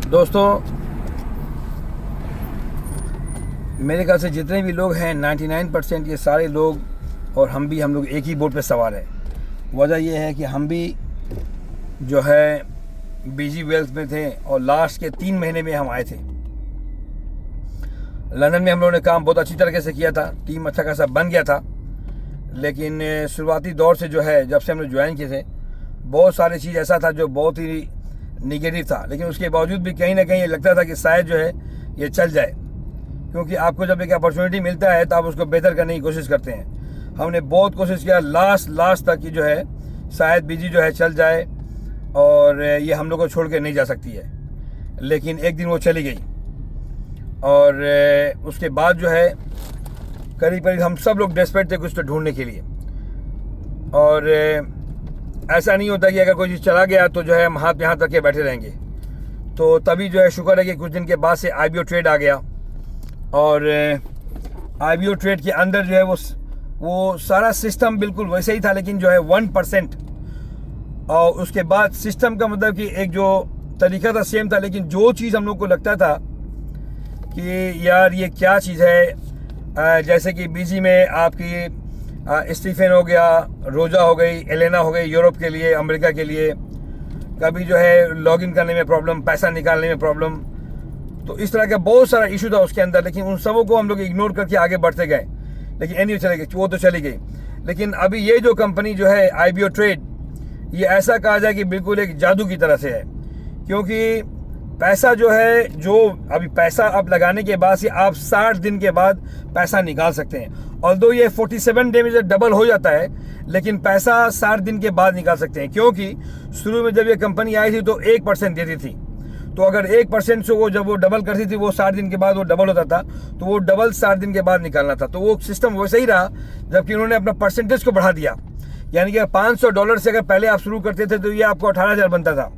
दोस्तों, मेरे ख्याल से जितने भी लोग हैं 99% ये सारे लोग और हम लोग एक ही बोट पे सवार हैं। वजह यह है कि हम भी जो है बीजी वेल्थ में थे और लास्ट के 3 महीने में हम आए थे। लंदन में हम लोगों ने काम बहुत अच्छी तरीके से किया था, टीम अच्छा खासा बन गया था, लेकिन शुरुआती दौर से जो है जब से हम लोग ज्वाइन किए थे बहुत सारी चीज़ ऐसा था जो बहुत ही निगेटिव था, लेकिन उसके बावजूद भी कहीं ना कहीं ये लगता था कि शायद जो है ये चल जाए, क्योंकि आपको जब एक अपॉर्चुनिटी मिलता है तो आप उसको बेहतर करने की कोशिश करते हैं। हमने बहुत कोशिश किया लास्ट तक कि जो है शायद बीजी जो है चल जाए और ये हम लोग को छोड़ के नहीं जा सकती है, लेकिन एक दिन वो चली गई और उसके बाद जो है करीब हम सब लोग डेस्परेट थे कुछ तो ढूंढने के लिए। और ऐसा नहीं होता कि अगर कोई चीज़ चला गया तो जो है हम हाथ पे हाथ रख के बैठे रहेंगे। तो तभी जो है शुक्र है कि कुछ दिन के बाद से IBO ट्रेड आ गया और IBO ट्रेड के अंदर जो है वो सारा सिस्टम बिल्कुल वैसे ही था, लेकिन जो है 1%। और उसके बाद सिस्टम का मतलब कि एक जो तरीका था सेम था, लेकिन जो चीज़ हम लोग को लगता था कि यार ये क्या चीज़ है, जैसे कि बीजी में आपकी स्टीफन हो गया, रोजा हो गई, एलेना हो गई यूरोप के लिए, अमेरिका के लिए, कभी जो है लॉगिन करने में प्रॉब्लम, पैसा निकालने में प्रॉब्लम, तो इस तरह का बहुत सारा इशू था उसके अंदर। लेकिन उन सबों को हम लोग इग्नोर करके आगे बढ़ते गए, लेकिन एनीवे चले गई, वो तो चली गई। लेकिन अभी ये जो कंपनी जो है IBO ट्रेड, ये ऐसा कहा जाए कि बिल्कुल एक जादू की तरह से है, क्योंकि पैसा जो है अभी पैसा आप लगाने के बाद से आप 60 दिन के बाद पैसा निकाल सकते हैं। ऑल्दो ये 47 डे में जब डबल हो जाता है, लेकिन पैसा 60 दिन के बाद निकाल सकते हैं, क्योंकि शुरू में जब ये कंपनी आई थी तो 1% देती थी। तो अगर 1% से जब वो डबल करती थी, वो 60 दिन के बाद वो डबल होता था, तो वो डबल 60 दिन के बाद निकालना था। तो वो सिस्टम वैसे ही रहा, जबकि उन्होंने अपना परसेंटेज को बढ़ा दिया। यानी कि $500 से अगर पहले आप शुरू करते थे तो ये आपको 18,000 बनता था,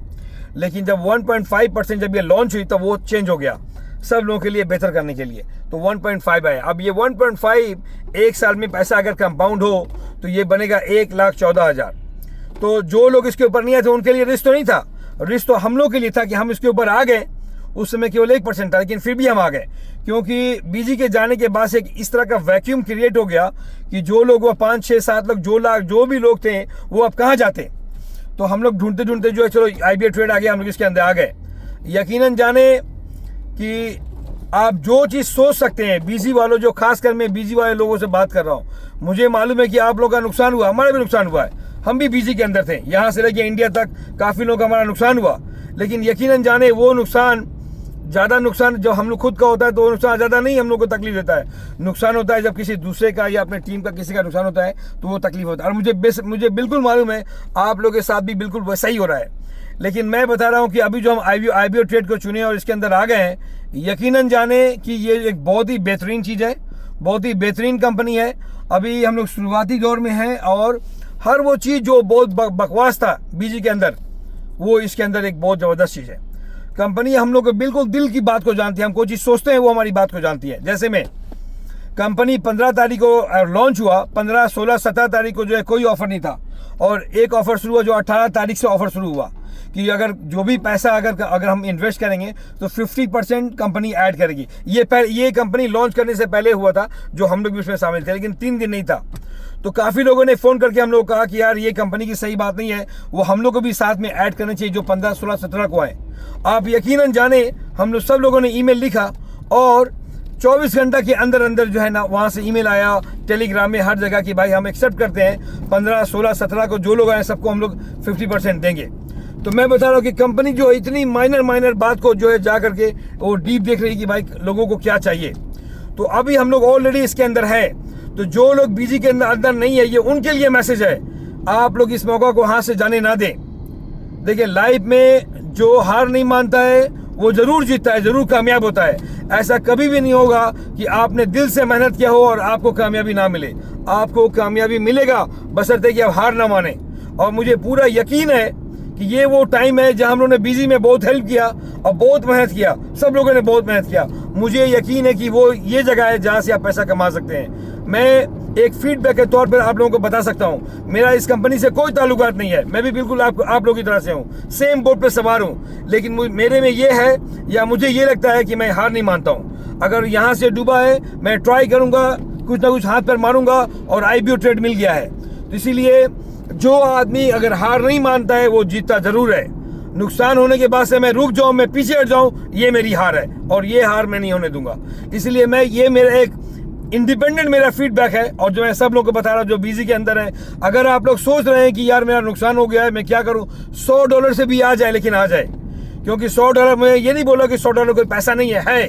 लेकिन जब 1.5% जब ये लॉन्च हुई तब वो चेंज हो गया सब लोगों के लिए बेहतर करने के लिए, तो 1.5 आया। अब ये 1.5 एक साल में पैसा अगर कंपाउंड हो तो ये बनेगा 1,14,000। तो जो लोग इसके ऊपर नहीं आए थे उनके लिए रिस्क तो नहीं था, रिस्क तो हम लोग के लिए था कि हम इसके ऊपर आ गए। उस समय केवल 1% था, लेकिन फिर भी हम आ गए, क्योंकि बीजी के जाने के बाद से एक इस तरह का वैक्यूम क्रिएट हो गया कि जो लोग वो 5, 6, 7 लोग जो भी लोग थे वो अब कहाँ जाते। तो हम लोग ढूंढते ढूंढते जो है चलो IBO ट्रेड आ गया, हम लोग इसके अंदर आ गए। यकीनन जाने कि आप जो चीज़ सोच सकते हैं, बीजी वालों, जो खासकर मैं बीजी वाले लोगों से बात कर रहा हूँ, मुझे मालूम है कि आप लोगों का नुकसान हुआ, हमारा भी नुकसान हुआ है। हम भी बीजी के अंदर थे, यहाँ से लेके इंडिया तक काफ़ी लोग का हमारा नुकसान हुआ, लेकिन यकीनन जाने वो नुकसान ज़्यादा नुकसान जो हम लोग खुद का होता है तो वो नुकसान ज़्यादा नहीं हम लोग को तकलीफ देता है। नुकसान होता है जब किसी दूसरे का या अपने टीम का किसी का नुकसान होता है तो वो तकलीफ होता है। और मुझे बिल्कुल मालूम है आप लोगों के साथ भी बिल्कुल वैसा ही हो रहा है। लेकिन मैं बता रहा हूँ कि अभी जो हम IBO ट्रेड को चुने और इसके अंदर आ गए हैं, यकीनन जाने कि ये एक बहुत ही बेहतरीन चीज़ है, बहुत ही बेहतरीन कंपनी है। अभी हम लोग शुरुआती दौर में हैं और हर वो चीज़ जो बहुत बकवास था बीजी के अंदर, वो इसके अंदर एक बहुत ज़बरदस्त चीज़ है। कंपनी हम लोग बिल्कुल दिल की बात को जानती है, हम कोई चीज़ सोचते हैं वो हमारी बात को जानती है। जैसे में कंपनी 15 तारीख को लॉन्च हुआ, 15, 16, 17 तारीख को जो है कोई ऑफर नहीं था, और एक ऑफर शुरू हुआ जो 18 तारीख से ऑफर शुरू हुआ कि अगर जो भी पैसा अगर हम इन्वेस्ट करेंगे तो 50% कंपनी ऐड करेगी। ये कंपनी लॉन्च करने से पहले हुआ था, जो हम लोग भी उसमें शामिल थे, लेकिन 3 दिन नहीं था। तो काफ़ी लोगों ने फ़ोन करके हम लोग कहा कि यार ये कंपनी की सही बात नहीं है, वो हम लोग को भी साथ में ऐड करना चाहिए जो 15, 16, 17 को आए। आप यकीनन जाने हम लोग सब लोगों ने ईमेल लिखा और 24 घंटा के अंदर अंदर जो है ना वहाँ से ईमेल आया, टेलीग्राम में, हर जगह की भाई हम एक्सेप्ट करते हैं 15, 16, 17 को जो लोग आए सबको हम लोग 50% देंगे। तो मैं बता रहा हूँ कि कंपनी जो इतनी माइनर बात को जो है जा करके वो डीप देख रही कि भाई लोगों को क्या चाहिए। तो अभी हम लोग ऑलरेडी इसके अंदर है, तो जो लोग बीजी के अंदर नहीं है, ये उनके लिए मैसेज है, आप लोग इस मौका को हाथ से जाने ना दें। देखिए, लाइफ में जो हार नहीं मानता है वो जरूर जीतता है, जरूर कामयाब होता है। ऐसा कभी भी नहीं होगा कि आपने दिल से मेहनत किया हो और आपको कामयाबी ना मिले। आपको कामयाबी मिलेगा, बशर्ते कि आप हार ना माने। और मुझे पूरा यकीन है कि ये वो टाइम है जहां हम लोगों ने बीजी में बहुत हेल्प किया और बहुत मेहनत किया, सब लोगों ने बहुत मेहनत किया। मुझे यकीन है कि वो ये जगह है जहां से आप पैसा कमा सकते हैं। मैं एक फीडबैक के तौर पर आप लोगों को बता सकता हूँ। मेरा इस कंपनी से कोई ताल्लुकात नहीं है, मैं भी बिल्कुल आप लोगों की तरह से हूँ, सेम बोट पे सवार हूँ। लेकिन मेरे में ये है, या मुझे ये लगता है कि मैं हार नहीं मानता हूँ। अगर यहाँ से डूबा है, मैं ट्राई करूँगा, कुछ ना कुछ हाथ पैर मारूंगा, और IPO ट्रेड मिल गया है। तो इसीलिए जो आदमी अगर हार नहीं मानता है वो जीतता जरूर है। नुकसान होने के बाद से मैं रुक जाऊं, मैं पीछे हट जाऊं, ये मेरी हार है, और ये हार मैं नहीं होने दूंगा। इसलिए ये मेरा एक इंडिपेंडेंट मेरा फीडबैक है, और जो मैं सब लोगों को बता रहा हूं जो बीजी के अंदर है। अगर आप लोग सोच रहे हैं कि यार मेरा नुकसान हो गया है, मैं क्या करूं, $100 से भी आ जाए, लेकिन आ जाए, क्योंकि $100, मैं ये नहीं बोला कि $100 कोई पैसा नहीं है,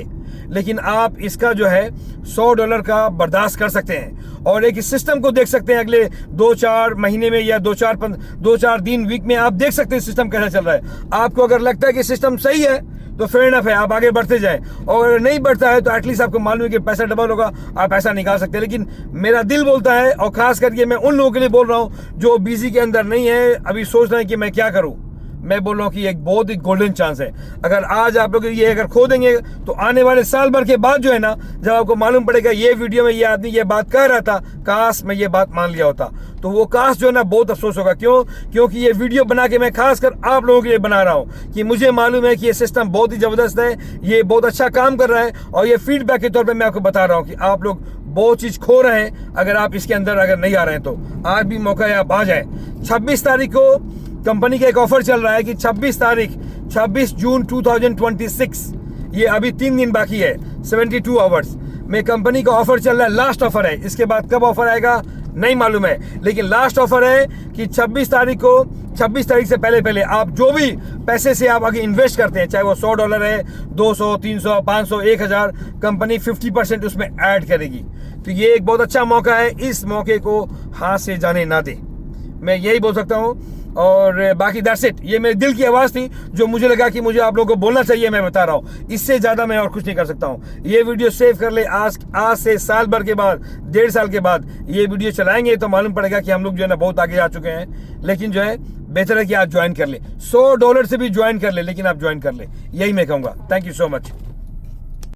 लेकिन आप इसका जो है $100 का बर्दाश्त कर सकते हैं, और एक सिस्टम को देख सकते हैं अगले 2-4 महीने में, या 2-4 दिन, वीक में आप देख सकते हैं सिस्टम कैसा चल रहा है। आपको अगर लगता है कि सिस्टम सही है तो फेयर इनफ है, आप आगे बढ़ते जाएं, और अगर नहीं बढ़ता है तो एटलीस्ट आपको मालूम है कि पैसा डबल होगा, आप पैसा निकाल सकते हैं। लेकिन मेरा दिल बोलता है, और खास करके मैं उन लोगों के लिए बोल रहा हूं जो बीजी के अंदर नहीं है, अभी सोच रहे हैं कि मैं क्या करूं, मैं बोल रहा हूँ कि एक बहुत ही गोल्डन चांस है। अगर आज आप लोग ये अगर खो देंगे तो आने वाले साल भर के बाद जो है ना, जब आपको मालूम पड़ेगा ये वीडियो में ये आदमी ये बात कह रहा था, काश मैं ये बात मान लिया होता, तो वो काश जो है ना बहुत अफसोस होगा। क्यों? क्योंकि ये वीडियो बना के मैं खासकर आप लोगों के लिए बना रहा हूँ कि मुझे मालूम है कि ये सिस्टम बहुत ही ज़बरदस्त है, ये बहुत अच्छा काम कर रहा है, और ये फीडबैक के तौर पर मैं आपको बता रहा हूँ कि आप लोग बहुत चीज़ खो रहे हैं अगर आप इसके अंदर अगर नहीं आ रहे हैं। तो आज भी मौका है, आप आ जाए। 26 तारीख को कंपनी का एक ऑफर चल रहा है कि 26 जून 2026, ये अभी 3 दिन बाकी है, 72 आवर्स में कंपनी का ऑफर चल रहा है, लास्ट ऑफर है। इसके बाद कब ऑफर आएगा नहीं मालूम है, लेकिन लास्ट ऑफर है कि 26 तारीख से पहले आप जो भी पैसे से आप आगे इन्वेस्ट करते हैं, चाहे वो $100 है, 200, 300, 500, 1000, कंपनी 50% उसमें ऐड करेगी। तो ये एक बहुत अच्छा मौका है, इस मौके को हाथ से जाने ना दे, मैं यही बोल सकता हूँ। और बाकी दैट्स इट, ये मेरे दिल की आवाज़ थी जो मुझे लगा कि मुझे आप लोगों को बोलना चाहिए, मैं बता रहा हूँ। इससे ज़्यादा मैं और कुछ नहीं कर सकता हूँ। ये वीडियो सेव कर ले, आज से साल भर के बाद, 1.5 साल के बाद ये वीडियो चलाएंगे तो मालूम पड़ेगा कि हम लोग जो है ना बहुत आगे आ चुके हैं। लेकिन जो है बेहतर है कि आप ज्वाइन कर ले, $100 से भी ज्वाइन कर ले, लेकिन आप ज्वाइन कर ले, यही मैं कहूँगा। Thank you so much.